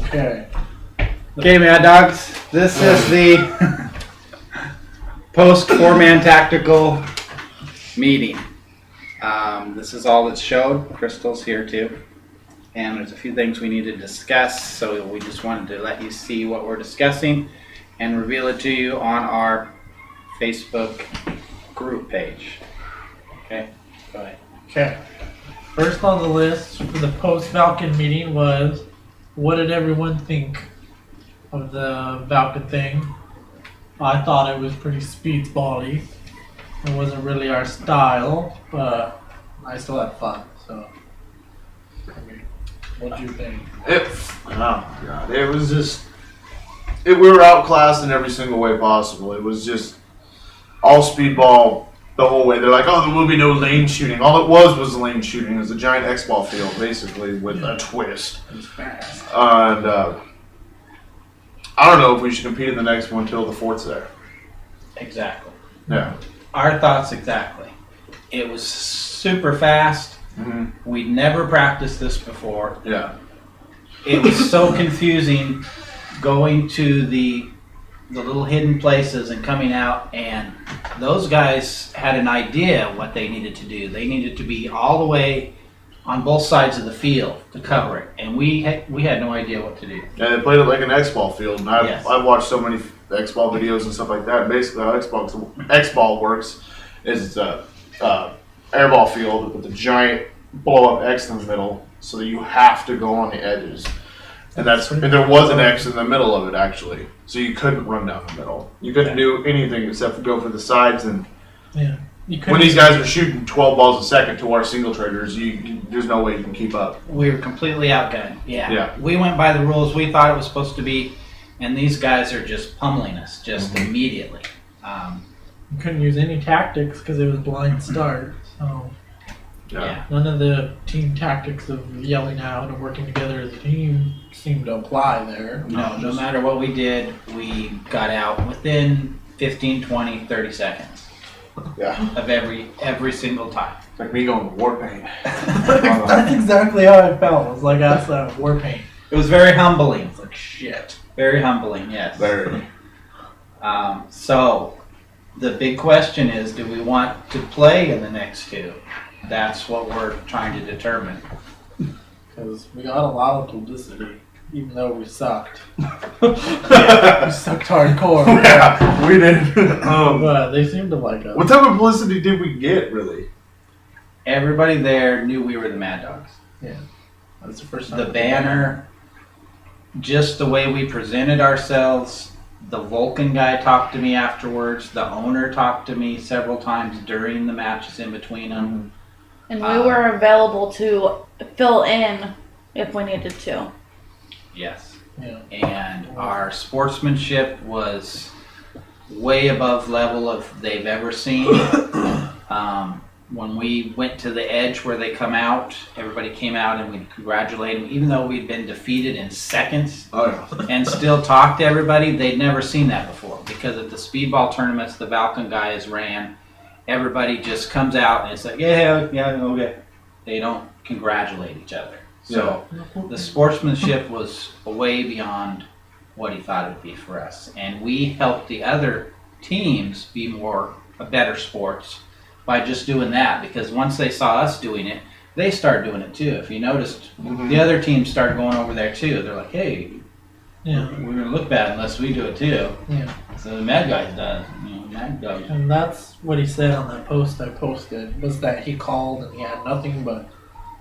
Okay. Okay, Mad Dogs. This is the post four-man tactical meeting. This is all that's showed. Crystal's here too. And there's a few things we need to discuss, so we just wanted to let you see what we're discussing and reveal it to you on our Facebook group page. Okay, go ahead. Okay. First on the list for the post-Falcon meeting was, what did everyone think of the Falcon thing? I thought it was pretty speedball-y. It wasn't really our style, but I still had fun, so. I mean, what do you think? Oh god, it was just. We were outclassed in every single way possible. It was just all speedball the whole way. They're like, oh, there will be no lane shooting. All it was lane shooting. It was a giant X-ball field, basically, with a twist. It was fast. And I don't know if we should compete in the next one until the fort's there. Exactly. Yeah. Our thoughts exactly. It was super fast. Mm-hmm. We'd never practiced this before. Yeah. It was so confusing going to the little hidden places and coming out, and those guys had an idea what they needed to do. They needed to be all the way on both sides of the field to cover it, and we had no idea what to do. And they played it like an X-ball field, and Yes. I've watched so many X-ball videos and stuff like that. Basically, how X-ball works is airball field with a giant blow-up X in the middle, so that you have to go on the edges. And there was an X in the middle of it, actually, so you couldn't run down the middle. You couldn't do anything except for go for the sides. And Yeah. when these guys are shooting 12 balls a second to our single traders, there's no way you can keep up. We were completely outgunned. Yeah. We went by the rules we thought it was supposed to be, and these guys are just pummeling us immediately. You couldn't use any tactics because it was blind start, so. Yeah. None of the team tactics of yelling out and working together as a team seemed to apply there. No matter what we did, we got out within 15, 20, 30 seconds Yeah. of every single time. It's like me going to war paint. That's exactly how I felt. It was like I said, war paint. It was very humbling. It's like shit. Very humbling, yes. Very. So, the big question is, do we want to play in the next two? That's what we're trying to determine. Because we got a lot of publicity, even though we sucked. Yeah. We sucked hardcore. Yeah, we did. But they seemed to like us. What type of publicity did we get, really? Everybody there knew we were the Mad Dogs. Yeah. That's the first time. The banner, just the way we presented ourselves. The Vulcan guy talked to me afterwards. The owner talked to me several times during the matches in between them. And we were available to fill in if we needed to. Yes. Yeah. And our sportsmanship was way above level of they've ever seen. When we went to the edge where they come out, everybody came out and we'd congratulate them, even though we'd been defeated in seconds. Oh, yeah. And still talk to everybody. They'd never seen that before, because at the speedball tournaments the Falcon guys ran, everybody just comes out and it's like, yeah, okay. They don't congratulate each other. So the sportsmanship was way beyond what he thought it would be for us. And we helped the other teams be better sports by just doing that, because once they saw us doing it, they started doing it too. If you noticed, the other teams started going over there too. They're like, hey, Yeah. we're going to look bad unless we do it too. Yeah. So the Mad Guys does. Mad Dogs. And that's what he said on that post I posted, was that he called and he had nothing but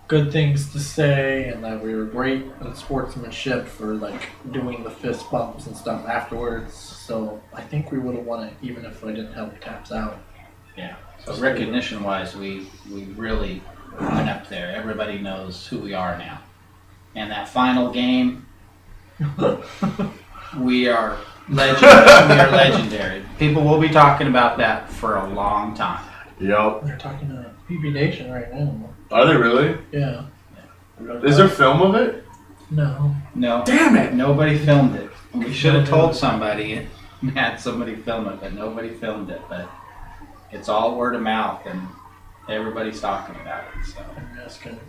good things to say, and that we were great at sportsmanship for like doing the fist bumps and stuff afterwards. So I think we would have won it even if I didn't help taps out. Yeah. So recognition-wise, we really went up there. Everybody knows who we are now. And that final game, we are legendary. People will be talking about that for a long time. Yep. They're talking to PB Nation right now. Are they really? Yeah. Is there film of it? No. No. Damn it! Nobody filmed it. We should have told somebody and had somebody film it, but nobody filmed it. But it's all word of mouth, and everybody's talking about it. So I'm asking.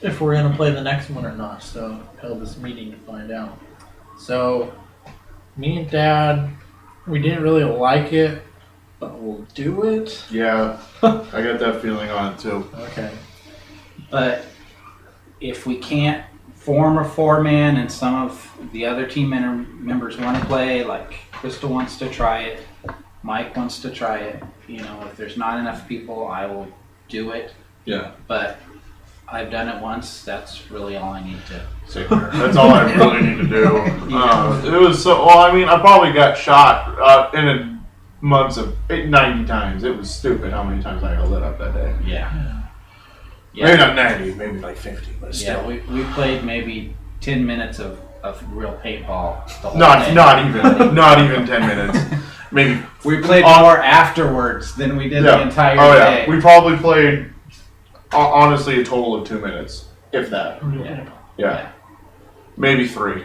if we're gonna play the next one or not. So held this meeting to find out. So me and Dad, we didn't really like it, but we'll do it. Yeah, I got that feeling on it too. Okay. But if we can't form a 4-man and some of the other team members want to play, like Crystal wants to try it, Mike wants to try it, you know, if there's not enough people, I will do it. Yeah. But I've done it once. That's really all I need to. That's all I really need to do. It was so. Well, I mean, I probably got shot in a months of 90 times. It was stupid how many times I got lit up that day. Yeah. Maybe not 90, maybe like 50, but Yeah, still. we played maybe 10 minutes of real paintball. The whole Not day. not even 10 minutes. Maybe. We played more afterwards than we did the entire day. We probably played honestly a total of 2 minutes, if that. Yeah. Maybe 3.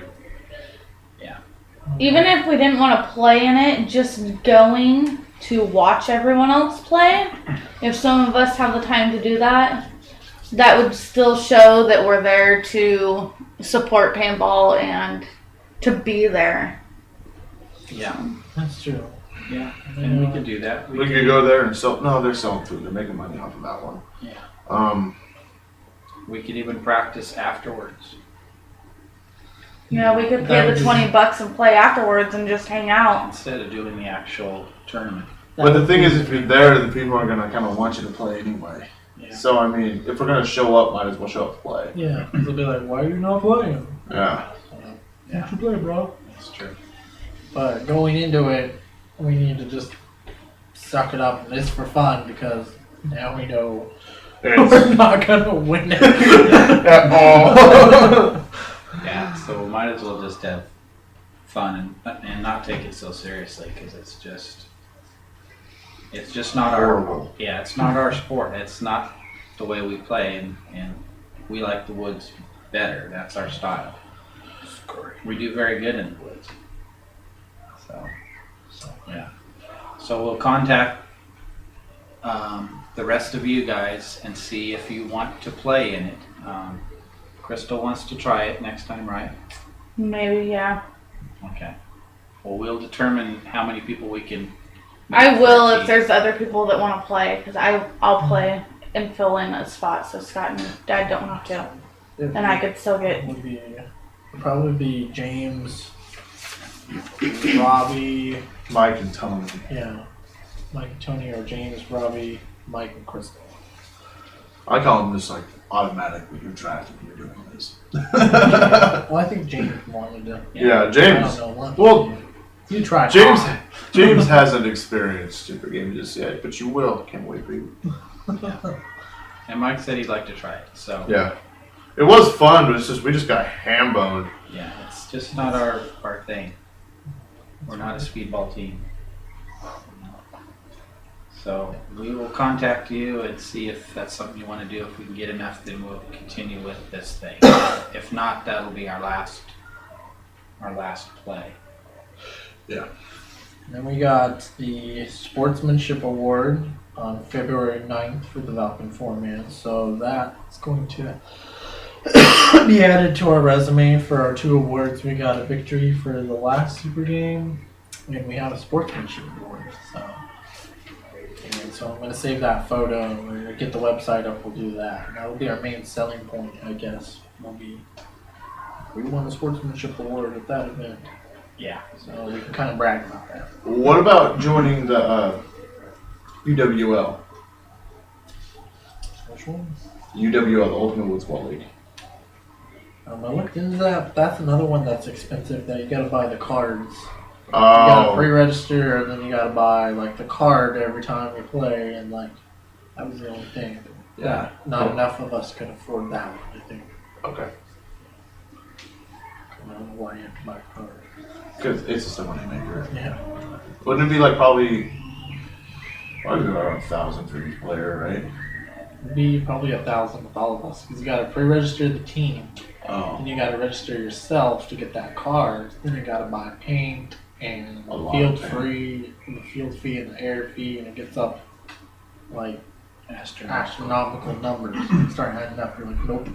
Even if we didn't want to play in it, just going to watch everyone else play, if some of us have the time to do that, that would still show that we're there to support paintball and to be there. Yeah. That's true. Yeah. And we could do that. We could go there and sell. No, they're selling food. They're making money off of that one. Yeah. We could even practice afterwards. You know, we could pay the $20 and play afterwards and just hang out. Instead of doing the actual tournament. But the thing is, if you're there, the people are gonna kind of want you to play anyway. Yeah. So I mean, if we're gonna show up, might as well show up to play. Yeah. They'll be like, "Why are you not playing?" Yeah. You should play, bro. That's true. But going into it, we need to just suck it up and it's for fun because now we know we're not gonna win it At all. Yeah, so we might as well just have fun and not take it so seriously because it's just not Horrible. it's not our sport. It's not the way we play, and we like the woods better. That's our style. We do very good in the woods. So yeah. So we'll contact the rest of you guys and see if you want to play in it. Crystal wants to try it next time, right? Maybe, yeah. Okay. Well, we'll determine how many people we can. I make will for a if team. there's other people that want to play, because I'll play and fill in a spot so Scott and Dad don't have to. And I could still get... Would be probably be James, Robbie, Mike and Tony. yeah, Mike and Tony, or James, Robbie, Mike and Crystal. I call them just like automatically you're drafted when you're doing this. Well, I think James wanted to. Yeah, I James. don't know. Well, you try. James hasn't experienced Super Game just yet, but you will. Can't wait for you. And Mike said he'd like to try it. So Yeah. It was fun, but it's just we just got ham boned. yeah, it's just not our thing. We're not a speedball team. So we will contact you and see if that's something you want to do. If we can get enough, then we'll continue with this thing. If not, that'll be our last play. Then we got the Sportsmanship Award on February 9th for the Falcon 4-man. So that's going to be added to our resume for our 2 awards. We got a victory for the last Super Game, and we have a Sportsmanship Award. So I'm going to save that photo. When we get the website up, we'll do that. And that'll be our main selling point, I guess. We won the Sportsmanship Award at that event. Yeah. So we can kind of brag about that. What about joining the UWL? Which one? UWL, the Ultimate Woods Ball League. I looked into that. That's another one that's expensive. That you got to buy the cards. You gotta Oh, pre-register, and then you gotta buy like the card every time you play, and like that was the only thing. yeah. Not enough of us could afford that one, I think. Okay. I don't know why you have to buy a card. Because it's just a money maker. Yeah. Wouldn't it be like probably around 1,000 for each player, right? It'd be probably 1,000 with all of us, because you gotta pre-register the team, Oh. and you gotta register yourself to get that card. Then you gotta buy paint and A lot field of paint. free, and the field fee and the air fee, and it gets up like astronomical numbers. You start adding up, you're like, nope,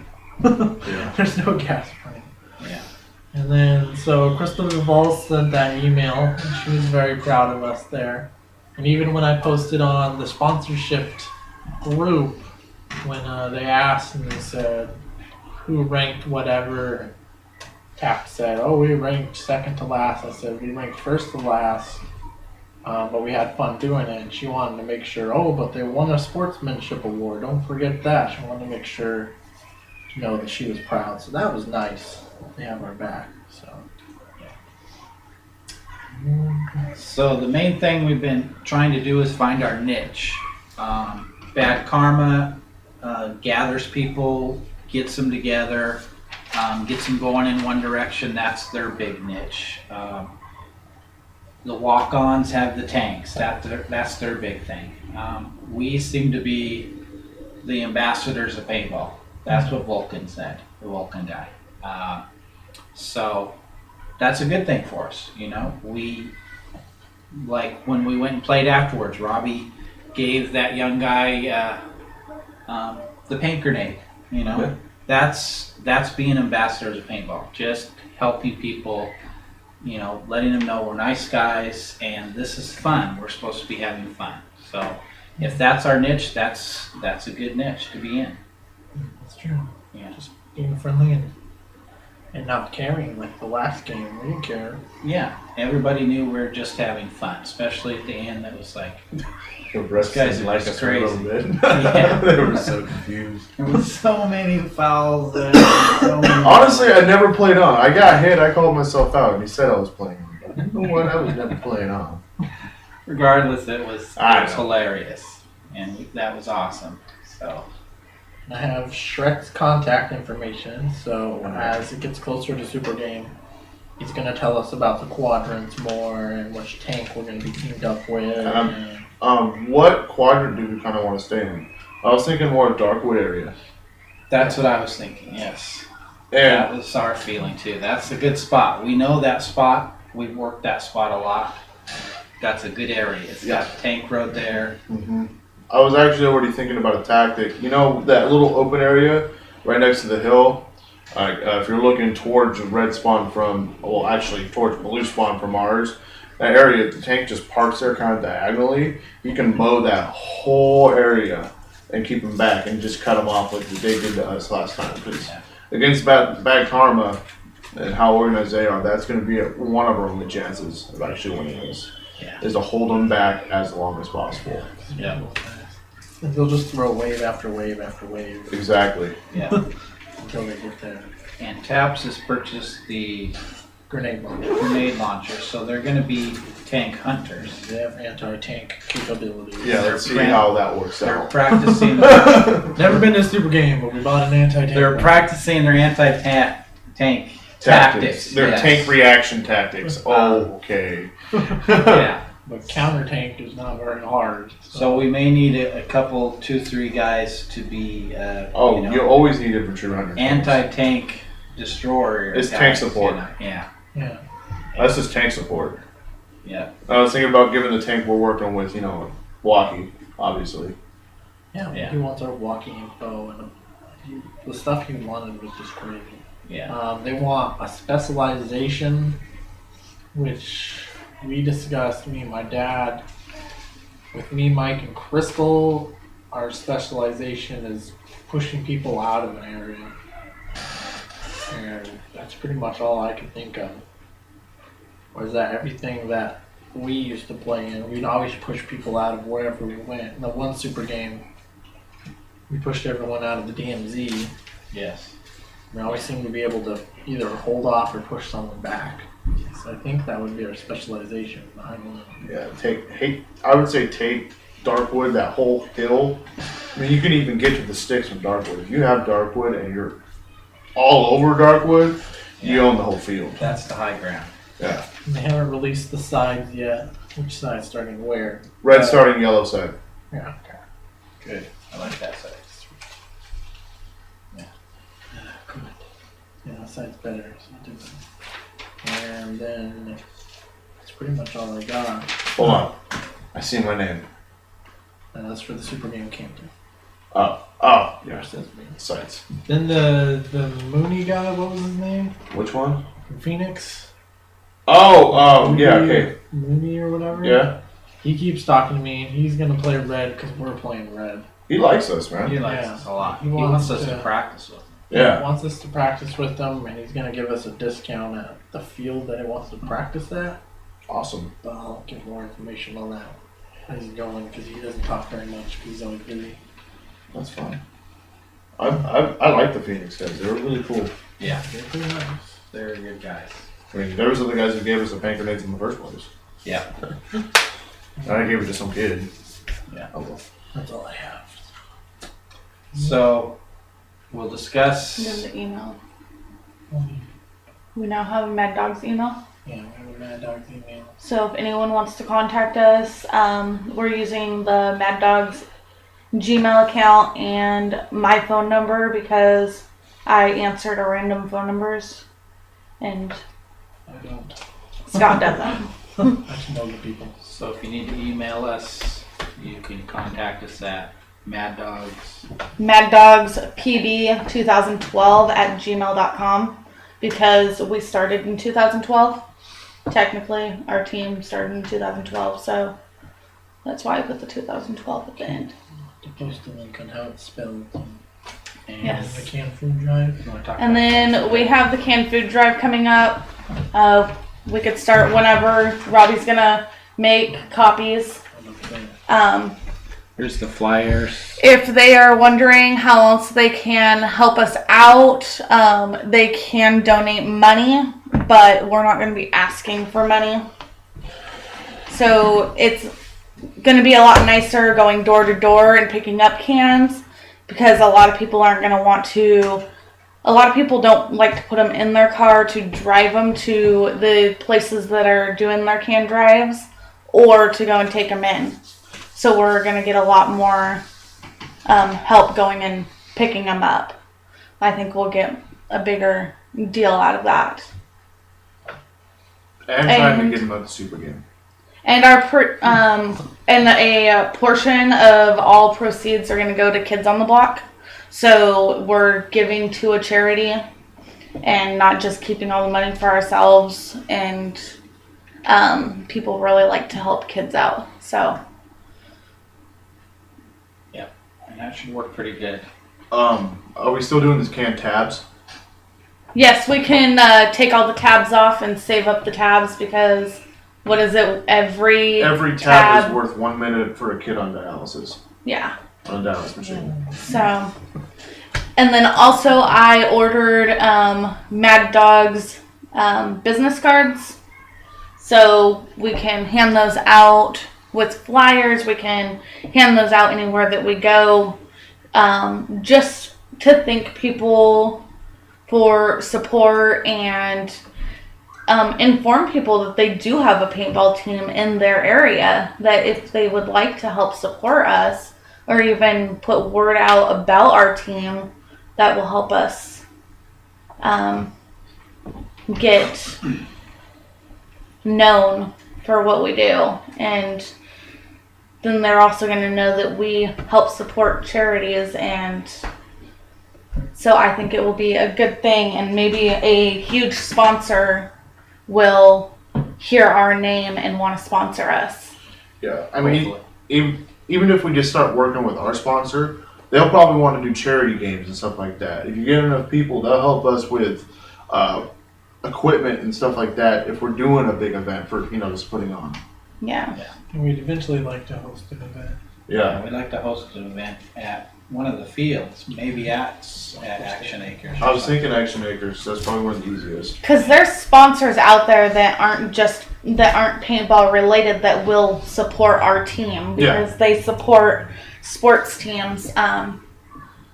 Yeah. There's no gas money. Yeah. And then, so Crystal Duval sent that email, and she was very proud of us there. And even when I posted on the sponsorship group, when they asked and they said, who ranked whatever, Tap said, oh, we ranked second to last. I said, we ranked first to last, but we had fun doing it. And she wanted to make sure, oh, but they won a sportsmanship award. Don't forget that. She wanted to make sure, you know, that she was proud. So that was nice. They have our back. So. So the main thing we've been trying to do is find our niche. Bad Karma gathers people, gets them together, gets them going in one direction. That's their big niche. The walk-ons have the tanks. That's their big thing. We seem to be the ambassadors of paintball. That's what Vulcan said, the Vulcan guy. So that's a good thing for us. You know, we, like when we went and played afterwards, Robbie gave that young guy the paint grenade. You know, Yeah. that's being ambassadors of paintball. Just helping people, you know, letting them know we're nice guys and this is fun. We're supposed to be having fun. So if that's our niche, that's a good niche to be in. That's true. Yeah. Just being friendly and not caring like the last game. We didn't care. Yeah. Everybody knew we were just having fun, especially at the end. That was like, The rest guys didn't are like just us a little crazy. bit. Yeah. They were so confused. there was so many fouls. So many Honestly, I never played on. I got hit. I called myself out, and he said I was playing on. But you know what? I was never playing on. Regardless, it was I know. hilarious, and that was awesome. So I have Shrek's contact information, so as it gets closer to Super Game, he's going to tell us about the quadrants more and which tank we're going to be teamed up with. What quadrant do we kind of want to stay in? I was thinking more Darkwood area. that's what I was thinking. Yes, And that was our feeling too. That's a good spot. We know that spot. We've worked that spot a lot. That's a good area. It's got a tank road there. I was actually already thinking about a tactic. You know that little open area right next to the hill? If you're looking towards red spawn from, well, actually towards blue spawn from ours, that area, the tank just parks there kind of diagonally. You can mow that whole area and keep them back and just cut them off like they did to us last time. Because against Bad Karma and how organized they are, that's going to be one of our only chances of actually winning this. Yeah. Is to hold them back as long as possible. Yeah. And they'll just throw wave after wave after wave Exactly. Yeah. until they get there. And Taps has purchased the Grenade launcher. grenade launcher, so they're going to be tank hunters. They have anti-tank capabilities. Yeah, let's see how that works They're out. practicing. Never been to a Super Game, but we bought an anti-tank. They're one. practicing their anti-tank tactics. Their yes. tank reaction tactics. Oh, okay. Yeah. But counter tank is not very hard. So we may need a couple, 2-3 guys to be, Oh, you know, you always need infantry runners. anti-tank destroyer. It's guys, tank support. you know, Yeah. Yeah. That's just tank support. Yeah. I was thinking about giving the tank we're working with, blocking, obviously. Yeah. He wants our walking info and the stuff he wanted was just crazy. Yeah. They want a specialization, which we discussed, me and my dad, with me, Mike, and Crystal. Our specialization is pushing people out of an area. And that's pretty much all I can think of. Or is that everything that we used to play in? We'd always push people out of wherever we went. In the one Super Game, we pushed everyone out of the DMZ. Yes. We always seem to be able to either hold off or push someone back. So I think that would be our specialization. I don't know. Yeah, I would say take Darkwood, that whole hill. I mean, you can even get to the sticks from Darkwood. If you have Darkwood and you're all over Darkwood, you own the whole field. That's the high ground. Yeah. And they haven't released the sides yet. Which side's starting where? Red starting, yellow side. Yeah. Good. I like that side. Good. Yeah, that side's better. So do that. And then that's pretty much all I got. Hold on. I see my name. And that's for the Super Game Camp. Oh, yeah. Says me. Sites. Then the Mooney guy, what was his name? Which one? From Phoenix? Oh, yeah, okay. Mooney or whatever? Yeah. He keeps talking to me, and he's going to play red because we're playing red. He likes us, man. He likes Yeah. us a lot. He He wants wants us to to- practice with him. Yeah. He wants us to practice with them, and he's going to give us a discount at the field that he wants to practice at. Awesome. But I'll get more information on that as he's going because he doesn't talk very much because he's always busy. That's fine. I like the Phoenix guys. They were really cool. Yeah, They're pretty nice. they're good guys. I mean, there was other guys who gave us the paint grenades in the first place. Yeah. And I gave it to some kid. Yeah. Oh, well. That's all I have. So we'll Then discuss. the email. We now have a Mad Dogz email. Yeah, we have a Mad Dog's email. So if anyone wants to contact us, we're using the Mad Dogz Gmail account and my phone number because I answer to random phone numbers and I don't. Scott doesn't. I just know the people. So if you need to email us, you can contact us at maddogz. MadDogsPB2012@gmail.com because we started in 2012. Technically, our team started in 2012, so that's why I put the 2012 at the end. To post a link on how it's spelled. And Yes. the canned food drive. You wanna talk And about then that? we have the canned food drive coming up. We could start whenever. Robbie's gonna make copies. Here's the flyers. If they are wondering how else they can help us out, they can donate money, but we're not going to be asking for money. So it's going to be a lot nicer going door to door and picking up cans because a lot of people aren't going to want to. A lot of people don't like to put them in their car to drive them to the places that are doing their can drives or to go and take them in. So we're going to get a lot more help going and picking them up. I think we'll get a bigger deal out of that. And trying to And- get him at the super game. And and a portion of all proceeds are going to go to Kids on the Block. So we're giving to a charity and not just keeping all the money for ourselves. And people really like to help kids out. So And that should work pretty good. Are we still doing this canned tabs? yes, we can take all the tabs off and save up the tabs because what is it? Every Tab is worth 1 minute for a kid on dialysis. Yeah. On a dialysis machine. So, and then also I ordered Mad Dogz business cards, so we can hand those out with flyers. We can hand those out anywhere that we go, just to thank people for support and inform people that they do have a paintball team in their area, that if they would like to help support us or even put word out about our team, that will help us get known for what we do. And then they're also going to know that we help support charities, and so I think it will be a good thing, and maybe a huge sponsor will hear our name and want to sponsor us. Yeah, I mean, Hopefully. even if we just start working with our sponsor, they'll probably want to do charity games and stuff like that. If you get enough people, they'll help us with equipment and stuff like that if we're doing a big event for, just putting on. Yeah. And we'd eventually like to host an event. Yeah. We'd like to host an event at one of the fields, maybe at Action Acres. I was thinking Action Acres. That's probably one of the easiest. Because there's sponsors out there that aren't paintball related that will support our team because they support sports teams. I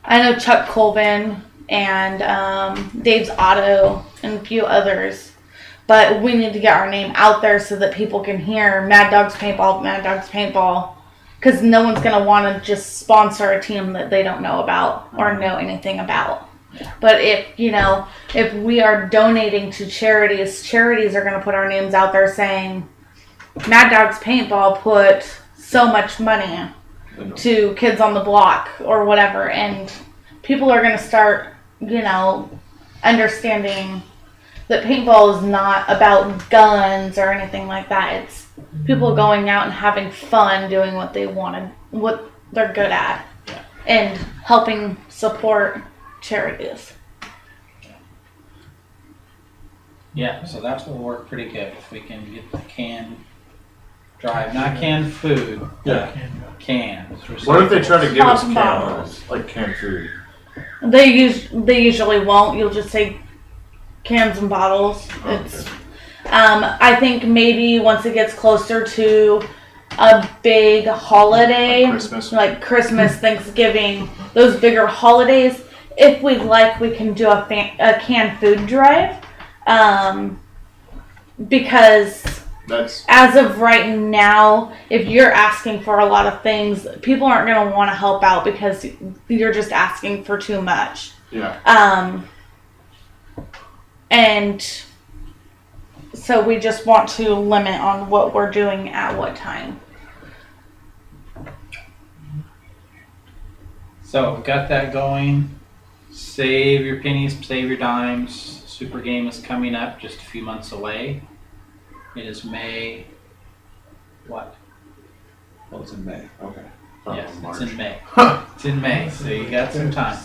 know Chuck Colvin and Dave's Auto and a few others, but we need to get our name out there so that people can hear Mad Dogz Paintball, Mad Dogz Paintball. Because no one's going to want to just sponsor a team that they don't know about or know anything about. But if we are donating to charities are going to put our names out there saying, Mad Dogz Paintball put so much money to Kids on the Block or whatever, and people are going to start, understanding that paintball is not about guns or anything like that. It's people going out and having fun doing what they wanted, what they're good at, and helping support charities. Yeah, so that will work pretty good if we can get the can drive, not canned food, Yeah. cans. What if they try to give us Pop bottles. cans, like canned food? They usually won't. You'll just say cans and bottles. It's I think maybe once it gets closer to a big holiday, Like Christmas. Thanksgiving, those bigger holidays, if we can do a canned food drive, because That's as of right now, if you're asking for a lot of things, people aren't going to want to help out because you're just asking for too much. yeah. And so we just want to limit on what we're doing at what time. So got that going. Save your pennies, save your dimes. Super Game is coming up just a few months away. It is May. What? Well, it's in May. Okay. Yes, March. it's in May. It's in May, so you got some time.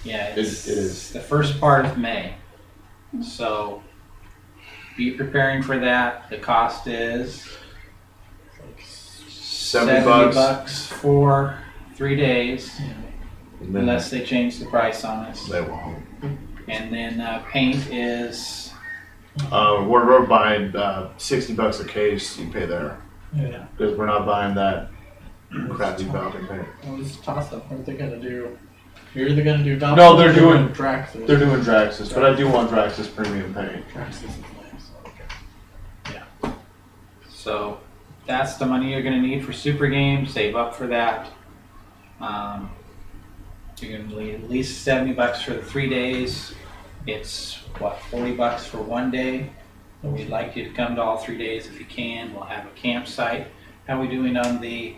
Yeah, It is. the first part of May. So be preparing for that. The cost is $70 for 3 days, And then unless they change the price on us. they won't. And then paint is We're buying $60 a case. You pay there Yeah. because we're not buying that crappy Falcon paint. Well, it's a toss up. What are they gonna do? You're either gonna do Valkyrie No, they're or doing- Draxus. They're doing Draxus, but I do want Draxus premium paint. Draxus is nice. Okay. so that's the money you're gonna need for Super Game. Save up for that. You're gonna need at least $70 for the 3 days. It's what, $40 for 1 day. But we'd like you to come to all 3 days if you can. We'll have a campsite. How are we doing on the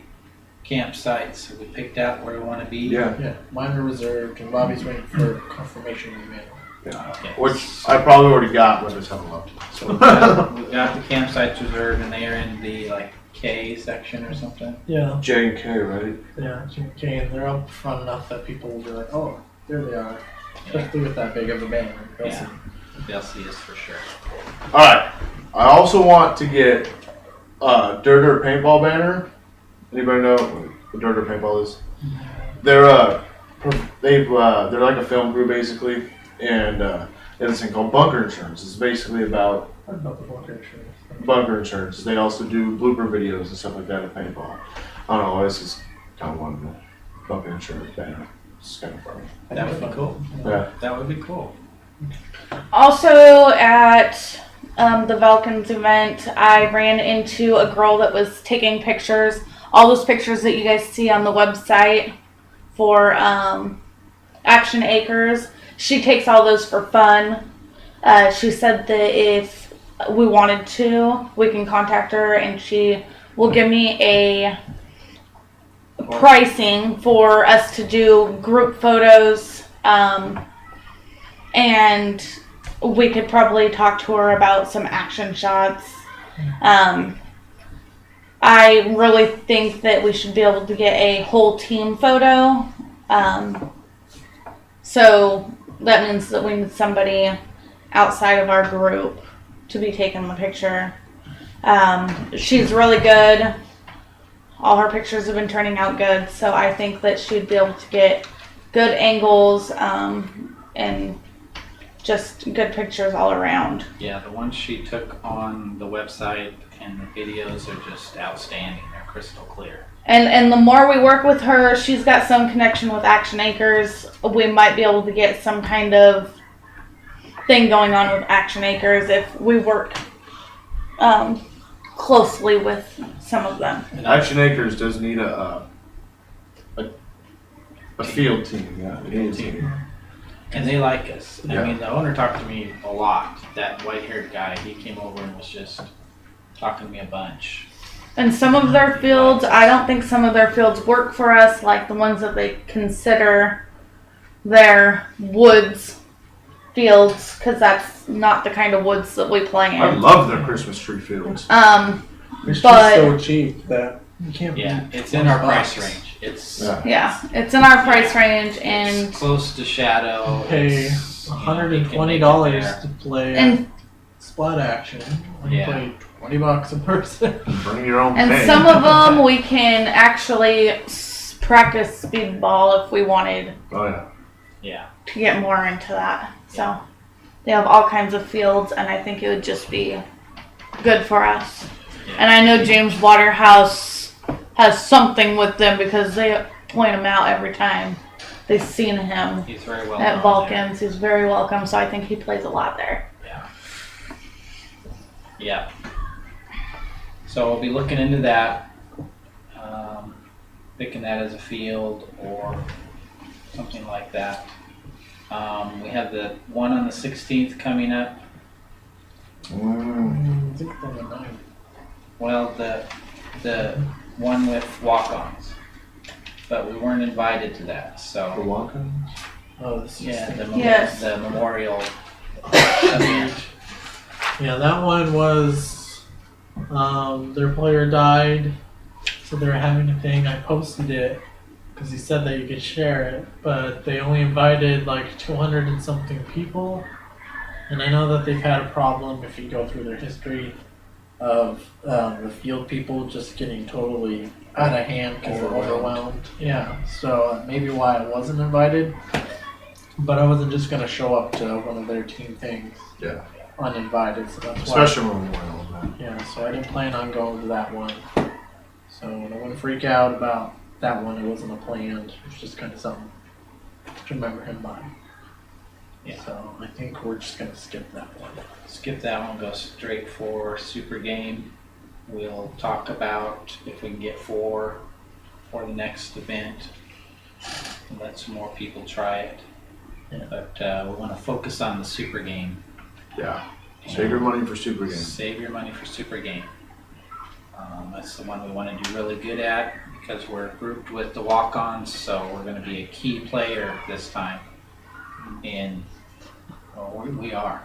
campsites? Have we picked out where we want to be? Yeah. Yeah, mine are reserved, and Bobby's waiting for confirmation email. Okay. Which I probably already got when it's hung up. So we've got the campsites reserved, and they are in the K section or something. Yeah, J and K, right? yeah, okay, and they're up front enough that people will be like, oh, there they are. Especially with that big of a banner. Yeah. They'll see us for sure. All right. I also want to get Dirt paintball banner. Anybody know what Dirt paintball is? They're they're like a film crew basically, and they have this thing called bunker insurance. It's basically about What about the bunker insurance? bunker insurance. They also do blooper videos and stuff like that at paintball. I don't know. This is kind of one of the bunker insurance banner. It's kind of funny. That would be cool. Yeah. That would be cool. Also at the Valkens event, I ran into a girl that was taking pictures. All those pictures that you guys see on the website for Action Acres, she takes all those for fun. She said that if we wanted to, we can contact her and she will give me a pricing for us to do group photos, and we could probably talk to her about some action shots. I really think that we should be able to get a whole team photo. So that means that we need somebody outside of our group to be taking the picture. She's really good. All her pictures have been turning out good, so I think that she'd be able to get good angles and just good pictures all around. Yeah, the ones she took on the website and the videos are just outstanding. They're crystal clear. And the more we work with her, she's got some connection with Action Acres. We might be able to get some kind of thing going on with Action Acres if we work closely with some of them. And Action Acres does need a field team. Yeah, it needs a team. And they like us. Yeah. I mean, the owner talked to me a lot. That white-haired guy, he came over and was just talking to me a bunch. And some of their fields, I don't think some of their fields work for us, like the ones that they consider their woods fields, because that's not the kind of woods that we play I in. love their Christmas tree fields. It's But- just so cheap that you can't. Yeah, beat it's in our $20. price range. It's Yeah, it's in our price range, and it's close to Shadow. Pay It's, you know, $120 you can make it to play and splat action. When you Yeah. play $20 a person. Bring your own and paint. some of them we can actually practice speedball if we wanted Oh yeah. there. Yeah. to get more into that. So they have all kinds of fields, and I think it would just be good for us. Yeah. And I know James Waterhouse has something with them because they point him out every time they've seen him He's very well at known Vulcans. He's very welcome, so I think he plays a lot there. there. Yeah. So we'll be looking into that, picking that as a field or something like that. We have the one on the 16th coming up. I think it's on the 9th. Well, the one with walk-ons, but we weren't invited to that. The So walk-ins? Oh, this is yeah, Yes. the memorial event. Yeah, that one was their player died, so they were having a thing. I posted it because he said that you could share it, but they only invited like 200 and something people. And I know that they've had a problem if you go through their history of the field people just getting totally out of hand because they're overwhelmed. Yeah, so maybe why I wasn't invited, but I wasn't just gonna show up to one of their team things. Yeah. Uninvited, so that's Especially when we went on that. why. Yeah, so I didn't plan on going to that one. So I wouldn't freak out about that one. It wasn't a planned. It was just kind of something to remember him by. Yeah. So I think we're just gonna skip that one. Skip that one, go straight for Super Game. We'll talk about if we can get 4 for the next event. And let some more people try it. Yeah. But we want to focus on the Super Game. Yeah. Save your money for Super Game. Save your money for Super Game. That's the one we want to do really good at because we're grouped with the walk-ons, so we're going to be a key player this time. And we are.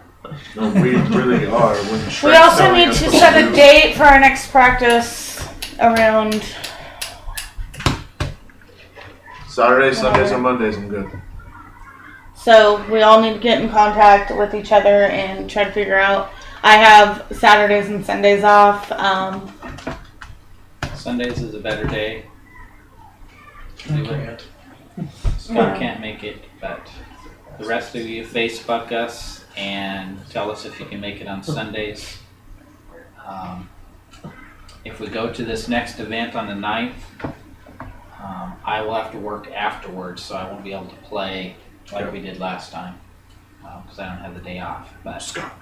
No, we really are. When We Shrek's also telling need us to what set a do. date for our next practice around. Saturdays, Sundays, and Mondays. I'm good. So we all need to get in contact with each other and try to figure out. I have Saturdays and Sundays off. Sundays is a better day. I can't. Scott can't make it, but the rest of you Facebook us and tell us if you can make it on Sundays. If we go to this next event on the 9th, I will have to work afterwards, so I won't be able to play like we did last time because I don't have the day off. But Scott.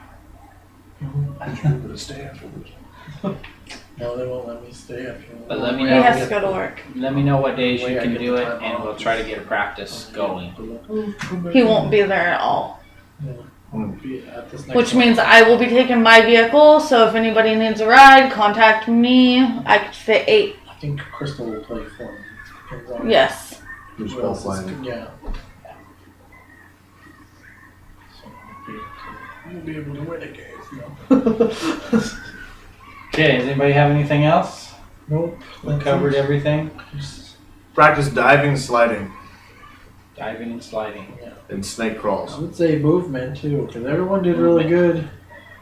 I should be able to stay afterwards. No, they won't let me stay after. But let me He know. has to go to work. Let me know what days Way you I can get do the it, time and off. we'll try to get a practice going. He won't be there at all. Be at this next Which one. means I will be taking my vehicle, so if anybody needs a ride, contact me. I could fit 8. I think Crystal will play for me. Depends on Yes. Who's who else is- playing? Yeah. So we'll be able to win a game. No. Okay, does anybody have anything else? Nope. We covered everything. Practice diving, sliding, Diving and sliding. and snake I crawls. would say movement too, because everyone did really good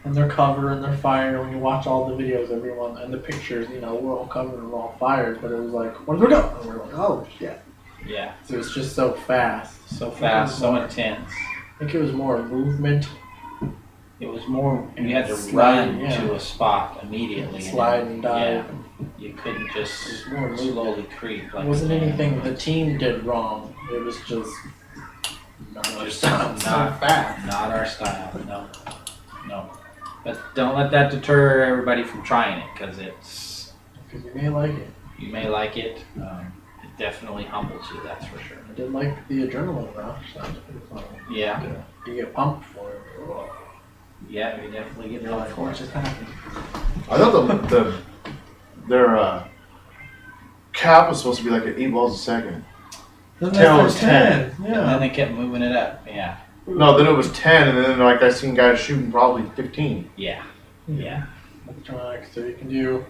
in their cover and their fire. When you watch all the videos, everyone and the pictures, we're all covered and we're all fired, but it was like, where'd we go? And we're like, oh shit. Yeah, So it was just so fast. so fast, so intense. I think it was more movement, It was more, you had to Slide, run yeah. to a spot immediately. slide and dive. Yeah, you couldn't just It was more movement. slowly creep. Like It wasn't a man. anything the team did wrong. It was just not Just so not- fast. Not our style, no. No. But don't let that deter everybody from trying it, because Because you may like it. you may like it. It definitely humbles you, that's for sure. I did like the adrenaline rush. That was pretty fun. Yeah, You get pumped for it. yeah, you definitely get You're pumped like, for what it. just happened? I thought their cap was supposed to be like at 8 balls a second. Then 10 was 10. And then Yeah. they kept moving it up. Yeah. No, then it was 10, and then like I seen guys shooting probably 15. Yeah. Yeah. Electronic. So you can do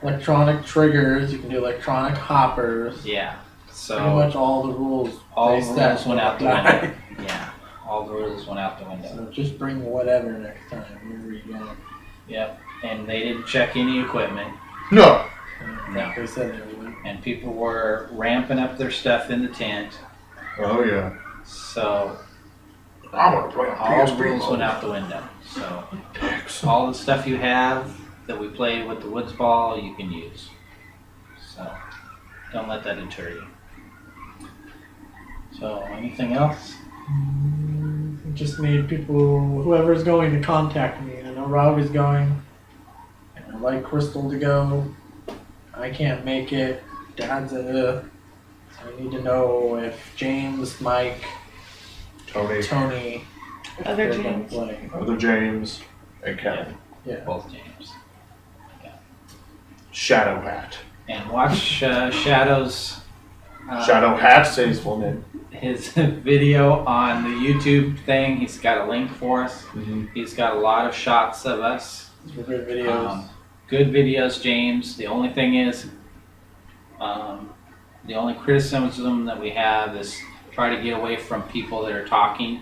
electronic triggers. You can do electronic hoppers. Yeah. Pretty So much all the rules. all they the set rules went out the apply. window. Yeah. All the rules went out the window. So just bring whatever next time, wherever you go. Yep. And they didn't check any equipment. No. No. They said they would. And people were ramping up their stuff in the tent. Oh yeah. So I want to play on all the PSP rules mode. went out the window. So all the stuff you have that we played with the woods ball, you can use. So don't let that deter you. So anything else? Just need people, whoever's going to contact me. I know Rob is going. And I'd like Crystal to go. I can't make it. Dad's so I need to know if James, Mike, Tony, Tony, if Other they're gonna James. play. other James, and Kevin. Yeah. Both James. Shadow Hat. And watch Shadow's Shadow Hat says his full name. his video on the YouTube thing. He's got a link for us. Mm-hmm. He's got a lot of shots of us. These were good videos. Good videos, James. The only thing is, the only criticism that we have is try to get away from people that are talking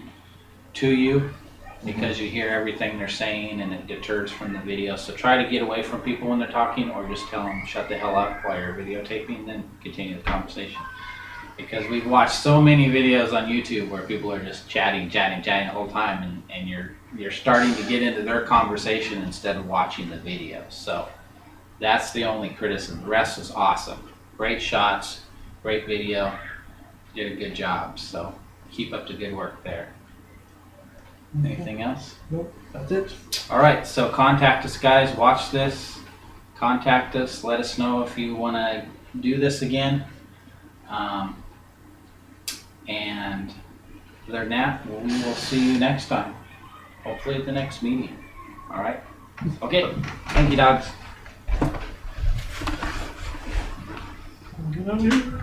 to you because you hear everything they're saying and it deters from the video. So try to get away from people when they're talking, or just tell them shut the hell up while you're videotaping, then continue the conversation. Because we've watched so many videos on YouTube where people are just chatting the whole time, and you're starting to get into their conversation instead of watching the video. So that's the only criticism. The rest is awesome. Great shots, great video, did a good job. So keep up the good work there. Anything else? Nope, that's it. All right, so contact us, guys. Watch this. Contact us. Let us know if you want to do this again. And other than that, we will see you next time. Hopefully at the next meeting. All right? Okay. Thank you, Dogz. Good on you.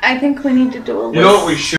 I think we need to do a list. You know what we should